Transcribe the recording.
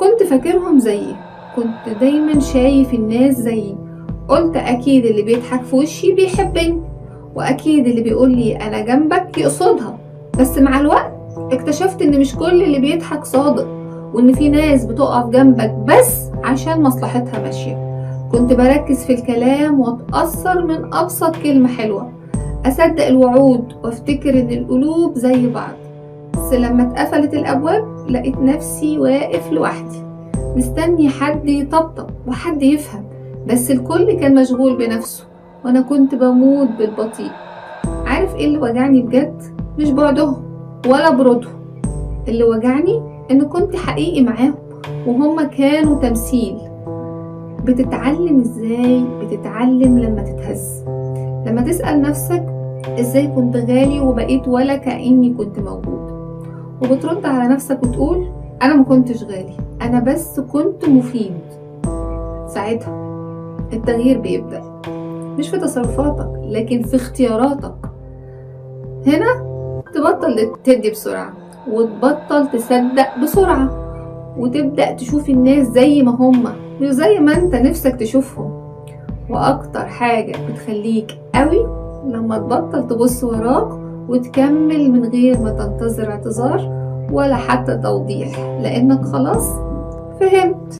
كنت فاكرهم زيي، كنت دايما شايف الناس زيي. قلت اكيد اللي بيضحك في وشي بيحبني، واكيد اللي بيقولي انا جنبك يقصدها. بس مع الوقت اكتشفت ان مش كل اللي بيضحك صادق، وان في ناس بتقف جنبك بس عشان مصلحتها ماشية. كنت بركز في الكلام واتأثر من ابسط كلمة حلوة، اصدق الوعود وافتكر ان القلوب زي بعض. بس لما اتقفلت الابواب لقيت نفسي واقف لوحدي، مستني حد يطبطب وحد يفهم. بس الكل كان مشغول بنفسه، وانا كنت بموت بالبطيء. عارف ايه اللي وجعني بجد؟ مش بعدهم ولا برودهم، اللي وجعني ان كنت حقيقي معاهم وهم كانوا تمثيل. بتتعلم ازاي؟ بتتعلم لما تتهز، لما تسأل نفسك ازاي كنت غالي وبقيت ولا كأني كنت موجود، وبترد على نفسك وتقول انا ما كنتش غالي، انا بس كنت مفيد. ساعتها التغيير بيبدأ مش في تصرفاتك لكن في اختياراتك. هنا تبطل تدي بسرعة، وتبطل تصدق بسرعة، وتبدأ تشوف الناس زي ما هما مش زي ما انت نفسك تشوفهم. واكتر حاجة بتخليك قوي لما تبطل تبص وراك وتكمل من غير ما تنتظر اعتذار ولا حتى توضيح، لانك خلاص فهمت.